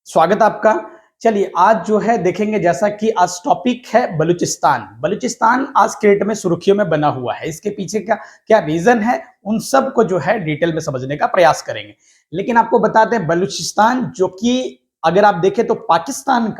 स्वागत है आपका। चलिए आज जो है देखेंगे, जैसा कि आज टॉपिक है बलूचिस्तान। बलूचिस्तान आज क्रिकेट में सुर्खियों में बना हुआ है। इसके पीछे का क्या रीजन है, उन सब को जो है डिटेल में समझने का प्रयास करेंगे। लेकिन आपको बताते हैं बलूचिस्तान, जो कि अगर आप देखें तो पाकिस्तान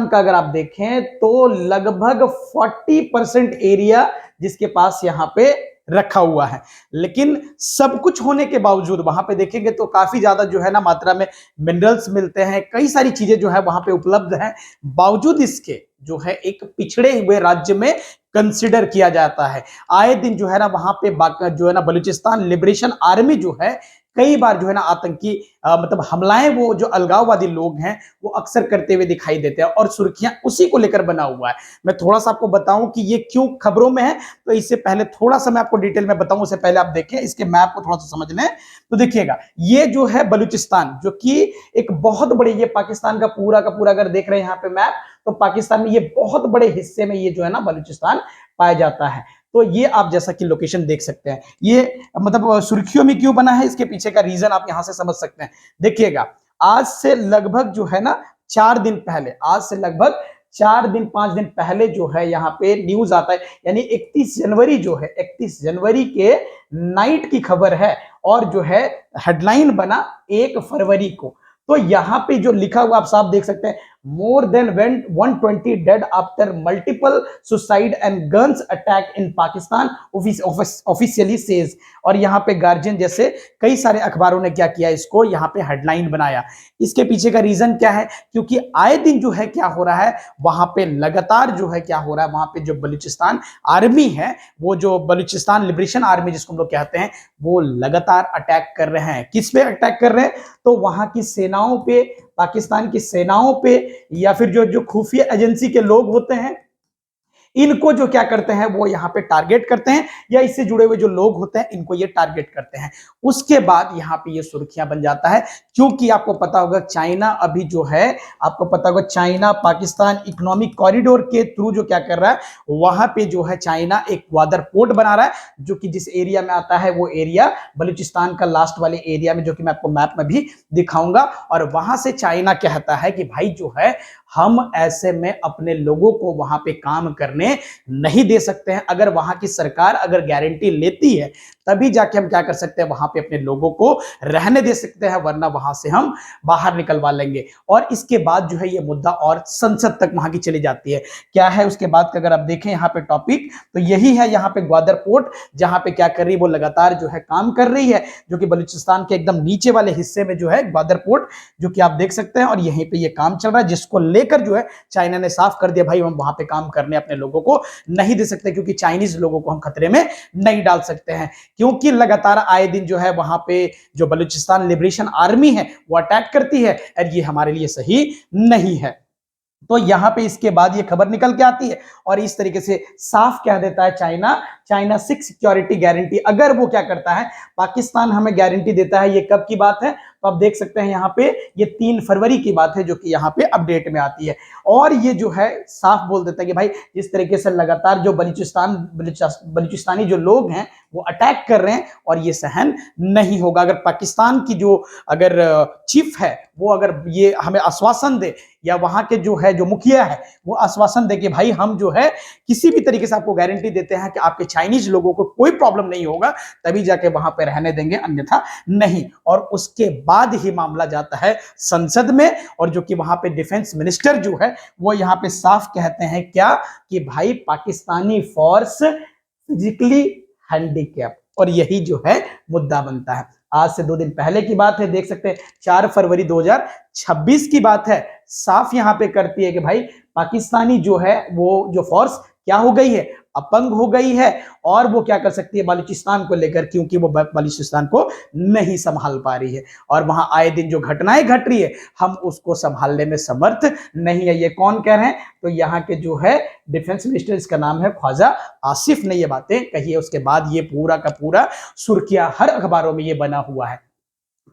का अगर आप देखें तो लगभग 40% एरिया जिसके पास यहाँ पे रखा हुआ है। लेकिन सब कुछ होने के बावजूद वहां पे देखेंगे तो काफी ज्यादा जो है ना मात्रा में मिनरल्स मिलते हैं, कई सारी चीजें जो है वहां पे उपलब्ध हैं। बावजूद इसके जो है एक पिछड़े हुए राज्य में कंसिडर किया जाता है। आए दिन जो है ना वहां पे जो है ना बलूचिस्तान लिबरेशन आर्मी जो है कई बार जो है ना आतंकी मतलब हमलाएं, वो जो अलगाववादी लोग हैं वो अक्सर करते हुए दिखाई देते हैं और सुर्खियां उसी को लेकर बना हुआ है। मैं थोड़ा सा आपको बताऊं कि ये क्यों खबरों में है, तो इससे पहले थोड़ा सा मैं आपको डिटेल में बताऊं, उससे पहले आप देखें इसके मैप को थोड़ा सा समझ लें। तो देखिएगा, ये जो है बलूचिस्तान, जो कि एक बहुत बड़े, ये पाकिस्तान का पूरा अगर देख रहे हैं यहाँ पे मैप, तो पाकिस्तान में ये बहुत बड़े हिस्से में ये जो है ना बलूचिस्तान पाया जाता है। तो ये आप जैसा कि लोकेशन देख सकते हैं, ये मतलब सुर्खियों में क्यों बना है, इसके पीछे का रीजन आप यहां से समझ सकते हैं। देखिएगा, आज से लगभग जो है ना 4 दिन पहले, आज से लगभग 4 दिन 5 दिन पहले जो है यहाँ पे न्यूज आता है, यानी 31 जनवरी जो है, 31 जनवरी के नाइट की खबर है। और जो है हेडलाइन बना 1 फरवरी को। तो यहाँ पे जो लिखा हुआ आप साफ देख सकते हैं, more than 120 dead after multiple suicide and guns attack in Pakistan, officially says। और यहाँ पे गार्जियन जैसे कई सारे अखबारों ने क्या किया, इसको यहाँ पे हेडलाइन बनाया। इसके पीछे का रीजन क्या है, क्योंकि आए दिन जो है क्या हो रहा है वहां पे, लगातार जो है क्या हो रहा है वहां पे, जो बलूचिस्तान आर्मी है, वो जो बलूचिस्तान लिबरेशन आर्मी जिसको हम लोग कहते हैं, वो लगातार अटैक कर रहे हैं। किस पे अटैक कर रहे हैं, तो वहां की सेनाओं पे, पाकिस्तान की सेनाओं पे, या फिर जो जो खुफिया एजेंसी के लोग होते हैं, इनको जो क्या करते हैं वो यहाँ पे टारगेट करते हैं, या इससे जुड़े हुए जो लोग होते हैं इनको ये टारगेट करते हैं। उसके बाद यहाँ पे ये सुर्खियां बन जाता है, क्योंकि आपको पता होगा चाइना अभी जो है, आपको पता होगा चाइना पाकिस्तान इकोनॉमिक कॉरिडोर के थ्रू जो क्या कर रहा है, वहां पे जो है चाइना एक ग्वादर पोर्ट बना रहा है, जो कि जिस एरिया में आता है वो एरिया बलूचिस्तान का लास्ट वाले एरिया में, जो कि मैं आपको मैप में भी दिखाऊंगा। और वहां से चाइना कहता है कि भाई जो है हम ऐसे में अपने लोगों को वहां पे काम करने नहीं दे सकते हैं। अगर वहां की सरकार अगर गारंटी लेती है तभी जाके हम क्या कर सकते हैं, वहां पे अपने लोगों को रहने दे सकते हैं, वरना वहां से हम बाहर निकलवा लेंगे। और इसके बाद जो है ये मुद्दा और संसद तक वहां की चली जाती है। क्या है उसके बाद का, अगर आप देखें यहाँ पे टॉपिक, तो यही है यहाँ पे ग्वादर पोर्ट, जहां पे क्या कर रही है वो लगातार जो है काम कर रही है, जो कि बलूचिस्तान के एकदम नीचे वाले हिस्से में जो है ग्वादर पोर्ट, जो कि आप देख सकते हैं। और यहीं पे ये काम चल रहा है, जिसको लेकर जो है चाइना ने साफ कर दिया, भाई हम वहां पे काम करने अपने लोगों को नहीं दे सकते, क्योंकि चाइनीज लोगों को हम खतरे में नहीं डाल सकते हैं। क्योंकि लगातार आए दिन जो है वहां पे जो बलूचिस्तान लिबरेशन आर्मी है वो अटैक करती है, और ये हमारे लिए सही नहीं है। तो यहां पे इसके बाद ये खबर निकल के आती है और इस तरीके से साफ कह देता है चाइना सिक्योरिटी गारंटी, अगर वो क्या करता है, पाकिस्तान हमें गारंटी देता है। ये कब की बात है, तो आप देख सकते हैं यहाँ पे ये 3 फरवरी की बात है, जो कि यहाँ पे अपडेट में आती है। और ये जो है साफ बोल देता है कि भाई जिस तरीके से लगातार जो बलूचिस्तानी जो लोग हैं वो अटैक कर रहे हैं, और ये सहन नहीं होगा। अगर पाकिस्तान की जो अगर चीफ है वो अगर ये हमें आश्वासन दे, या वहां के जो है जो मुखिया है वो आश्वासन दे कि भाई हम जो है किसी भी तरीके से आपको गारंटी देते हैं कि आपके चाइनीज लोगों को कोई प्रॉब्लम नहीं होगा, तभी जाके वहां पे रहने देंगे, अन्यथा नहीं। और उसके बाद ही मामला जाता है संसद में, और जो कि वहां पे डिफेंस मिनिस्टर जो है वो यहाँ पे साफ कहते हैं क्या, कि भाई पाकिस्तानी फोर्स फिजिकली हैंडीकैप। और यही जो है मुद्दा बनता है। आज से 2 दिन पहले की बात है, देख सकते हैं 4 फरवरी 2026 की बात है, साफ यहां पे करती है कि भाई पाकिस्तानी जो है वो जो फोर्स क्या हो गई है, अपंग हो गई है, और वो क्या कर सकती है बलूचिस्तान को लेकर, क्योंकि वो बलूचिस्तान को नहीं संभाल पा रही है। और वहां आए दिन जो घटनाएं घट रही है, हम उसको संभालने में समर्थ नहीं है। ये कौन कह रहे हैं, तो यहाँ के जो है डिफेंस मिनिस्टर, इसका नाम है ख्वाजा आसिफ ने ये बातें कही है। उसके बाद ये पूरा का पूरा सुर्खियां हर अखबारों में ये बना हुआ है।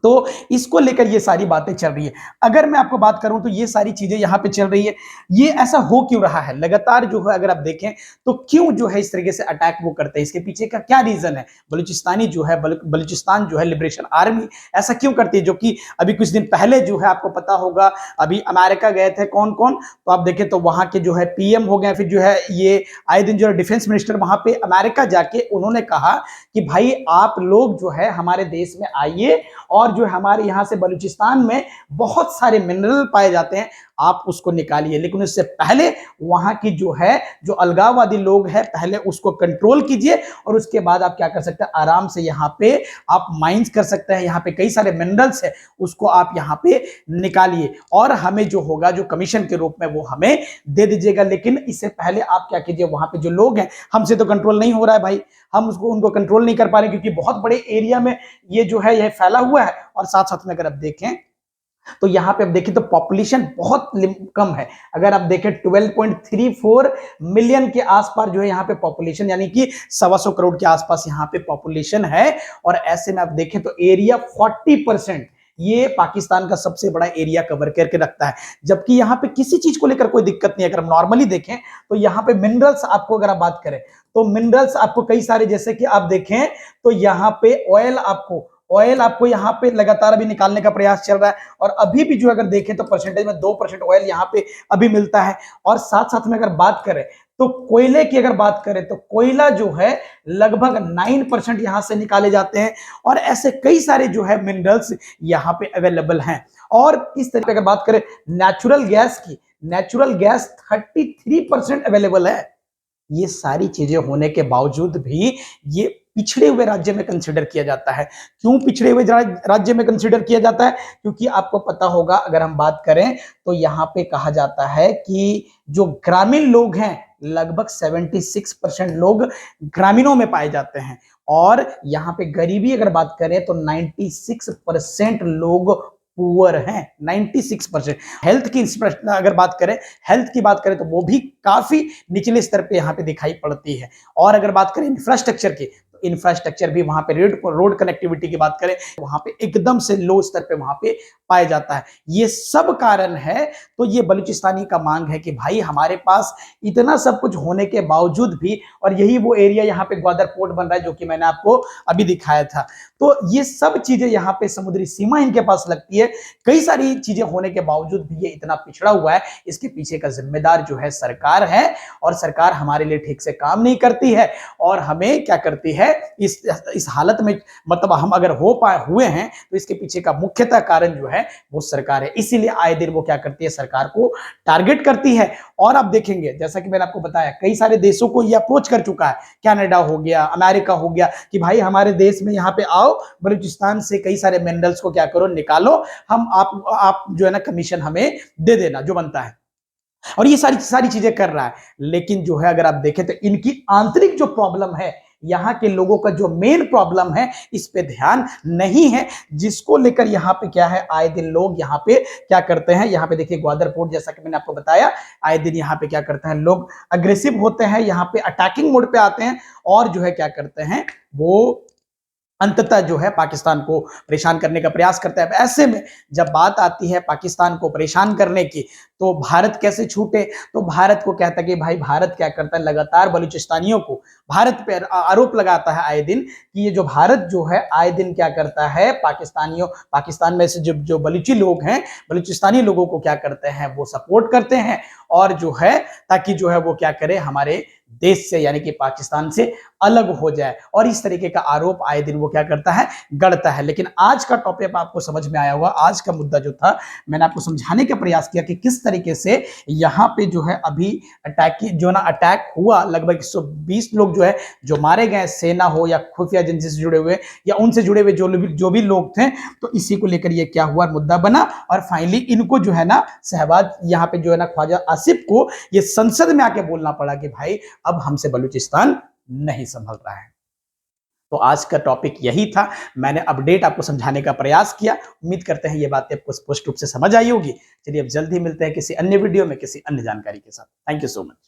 तो इसको लेकर ये सारी बातें चल रही है। अगर मैं आपको बात करूं तो ये सारी चीजें यहां पे चल रही है। ये ऐसा हो क्यों रहा है लगातार जो है, अगर आप देखें तो क्यों जो है इस तरीके से अटैक वो करते हैं, इसके पीछे का क्या रीजन है? बलूचिस्तानी जो है बलूचिस्तान जो है लिबरेशन आर्मी ऐसा क्यों करती है? जो कि अभी कुछ दिन पहले जो है आपको पता होगा, अभी अमेरिका गए थे कौन कौन, तो आप देखें तो वहां के जो है पीएम हो गए, फिर जो है ये आए दिन जो है डिफेंस मिनिस्टर वहां पे अमेरिका जाके उन्होंने कहा कि भाई आप लोग जो है हमारे देश में आइए, और जो हमारे यहां से बलूचिस्तान में बहुत सारे मिनरल पाए जाते हैं, आप उसको निकालिए। लेकिन उससे पहले वहां की जो है जो अलगाववादी लोग हैं पहले उसको कंट्रोल कीजिए, और उसके बाद आप क्या कर सकते हैं, आराम से यहां पे आप माइंस कर सकते हैं। यहां पे कई सारे मिनरल्स है, उसको आप यहां पे निकालिए और हमें जो होगा जो कमीशन के रूप में वो हमें दे दीजिएगा। लेकिन इससे पहले आप क्या कीजिए, वहां पे जो लोग हैं, हमसे तो कंट्रोल नहीं हो रहा है भाई, हम उसको उनको कंट्रोल नहीं कर पा रहे क्योंकि बहुत बड़े एरिया में ये जो है यह फैला हुआ है। और साथ साथ में अगर आप देखें तो यहां पे आप देखें तो पॉपुलेशन बहुत कम है। अगर आप देखें 12.34 मिलियन के आसपास जो है यहां पे पॉपुलेशन, यानी कि 125 करोड़ के आसपास यहां पे पॉपुलेशन है। और ऐसे में आप देखें तो एरिया 40% ये पाकिस्तान का सबसे बड़ा एरिया कवर करके रखता है, जबकि यहां पे किसी चीज को लेकर कोई दिक्कत नहीं है। अगर हम नॉर्मली देखें तो यहां पे मिनरल्स, आपको अगर आप बात करें तो मिनरल्स आपको कई सारे, जैसे कि आप देखें तो यहां पे ऑयल आपको यहां पे लगातार अभी निकालने का प्रयास चल रहा है। और अभी भी जो अगर देखें तो परसेंटेज में 2% ऑयल यहां पे अभी मिलता है। और साथ साथ में अगर बात करें तो कोयले की अगर बात करें तो कोयला जो है लगभग 9% यहां से निकाले जाते हैं। और ऐसे कई सारे जो है मिनरल्स यहां पे अवेलेबल हैं। और इस तरीके अगर बात करें नेचुरल गैस की, नेचुरल गैस 33% अवेलेबल है। ये सारी चीजें होने के बावजूद भी ये पिछड़े हुए राज्य में कंसीडर किया जाता है। क्यों पिछड़े हुए राज्य में कंसीडर किया जाता है? क्योंकि आपको पता होगा, अगर हम बात करें तो यहां पे कहा जाता है कि जो ग्रामीण लोग हैं लगभग 76% लोग ग्रामीणों में पाए जाते हैं। और यहां पे गरीबी अगर बात करें तो 96% लोग पुअर हैं, 96%। हेल्थ की अगर बात करें, हेल्थ की बात करें तो वो भी काफी निचले स्तर पे यहाँ पे दिखाई पड़ती है। और अगर बात करें इंफ्रास्ट्रक्चर की, इंफ्रास्ट्रक्चर भी वहां पे रोड कनेक्टिविटी की बात करें वहां पे एकदम से लो स्तर पे वहां पे पाया जाता है। ये सब कारण है। तो ये बलूचिस्तानी का मांग है कि भाई हमारे पास इतना सब कुछ होने के बावजूद भी, और यही वो एरिया यहाँ पे ग्वादर पोर्ट बन रहा है जो कि मैंने आपको अभी दिखाया था, तो ये सब चीजें यहाँ पे समुद्री सीमा इनके पास लगती है। कई सारी चीजें होने के बावजूद भी ये इतना पिछड़ा हुआ है। इसके पीछे का जिम्मेदार जो है सरकार है, और सरकार हमारे लिए ठीक से काम नहीं करती है और हमें क्या करती है इस हालत में, मतलब हम अगर हुए हैं तो इसके पीछे का मुख्यतः कारण जो है वो सरकार है। इसीलिए आए दिन वो क्या करती है, सरकार को टारगेट करती है। और आप देखेंगे जैसा कि मैंने आपको बताया कई सारे देशों को ये अप्रोच कर चुका है, कनाडा हो गया, अमेरिका हो गया, कि भाई हमारे देश में यहाँ पे आओ, बलूचिस्तान से कई सारे मिनरल्स को क्या करो, निकालो, हम आप जो है ना कमीशन हमें दे देना जो बनता है। और ये सारी चीजें कर रहा है। लेकिन जो है अगर आप देखें तो इनकी आंतरिक जो प्रॉब्लम है, यहां के लोगों का जो मेन प्रॉब्लम है, इस पे ध्यान नहीं है, जिसको लेकर यहां पे क्या है, आए दिन लोग यहां पे क्या करते हैं। यहां पे देखिए ग्वादर पोर्ट, जैसा कि मैंने आपको बताया, आए दिन यहां पे क्या करते हैं लोग, अग्रेसिव होते हैं, यहां पे अटैकिंग मोड पे आते हैं, और जो है क्या करते हैं वो अंततः जो है पाकिस्तान को परेशान करने का प्रयास करता है। ऐसे में जब बात आती है पाकिस्तान को परेशान करने की, तो भारत कैसे छूटे? तो भारत को कहता है कि भाई भारत क्या करता है, लगातार बलूचिस्तानियों को भारत पे आरोप लगाता है आए दिन, कि ये जो भारत जो है आए दिन क्या करता है, पाकिस्तान में से जो बलूची लोग हैं, बलूचिस्तानी लोगों को क्या करते हैं, वो सपोर्ट करते हैं, और जो है ताकि जो है वो क्या करे, हमारे देश से यानी कि पाकिस्तान से अलग हो जाए। और इस तरीके का आरोप आए दिन वो क्या करता है, गढ़ता है। लेकिन आज का टॉपिक आपको समझ में आया होगा, आज का मुद्दा जो था मैंने आपको समझाने का प्रयास किया कि किस तरीके से यहाँ पे जो है अभी अटैक हुआ, लगभग 120 लोग जो है जो मारे गए, सेना हो या खुफिया एजेंसी से जुड़े हुए या उनसे जुड़े हुए जो भी लोग थे। तो इसी को लेकर ये क्या हुआ, मुद्दा बना, और फाइनली इनको जो है ना शहबाज यहाँ पे जो है ना ख्वाजा आसिफ को ये संसद में आके बोलना पड़ा कि भाई अब हमसे बलूचिस्तान नहीं संभल रहा है। तो आज का टॉपिक यही था, मैंने अपडेट आपको समझाने का प्रयास किया। उम्मीद करते हैं ये बातें आपको स्पष्ट रूप से समझ आई होगी। चलिए अब जल्द ही मिलते हैं किसी अन्य वीडियो में किसी अन्य जानकारी के साथ। Thank you so much.